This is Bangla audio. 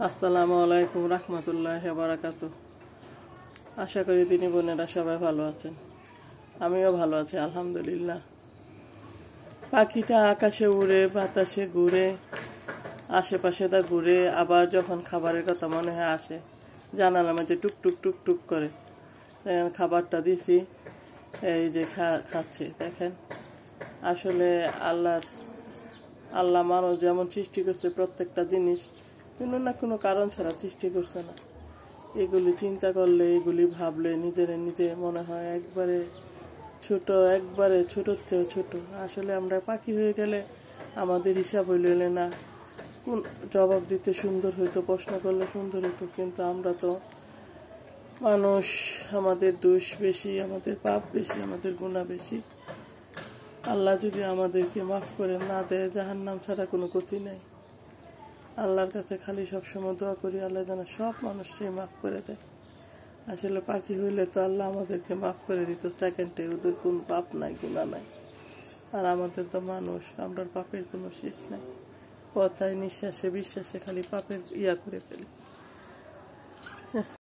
আসসালামু আলাইকুম রহমতুল্লাহি ওয়া বারাকাতুহু। আশা করি দিনী বোনেরা সবাই ভালো আছেন, আমিও ভালো আছি আলহামদুলিল্লাহ। পাখিটা আকাশে উড়ে, বাতাসে ঘুরে, আশেপাশে তা ঘুরে, আবার যখন খাবারের কথা মনে হয় আসে, জানালার মধ্যে টুক টুক টুক টুক করে। খাবারটা দিছি, এই যে খাচ্ছে দেখেন। আসলে আল্লাহ মানুষ যেমন সৃষ্টি করছে, প্রত্যেকটা জিনিস কোনো না কোনো কারণ ছাড়া সৃষ্টি করছে না। এগুলি চিন্তা করলে, এগুলি ভাবলে নিজে মনে হয় একবারে ছোটোর চেয়েও ছোট। আসলে আমরা পাখি হয়ে গেলে আমাদের হিসাব হইলে না, কোন জবাব দিতে সুন্দর হইতো, প্রশ্ন করলে সুন্দর হইতো, কিন্তু আমরা তো মানুষ, আমাদের দোষ বেশি, আমাদের পাপ বেশি, আমাদের গুনাহ বেশি। আল্লাহ যদি আমাদেরকে মাফ করে না দেয়, জাহান্নাম ছাড়া কোনো গতি নেই। আল্লাহর কাছে খালি সবসময় দোয়া করি, আল্লাহ যেন সব মানুষকে মাফ করে দেয়। আসলে পাখি হইলে তো আল্লাহ আমাদেরকে মাফ করে দিত সেকেন্ডে, ওদের কোন পাপ নাই, গুনাহ নাই। আর আমাদের তো মানুষ, আমরা পাপের কোনো শেষ নাই। কথায়, নিঃশ্বাসে, বিশ্বাসে খালি পাপের করে ফেলি।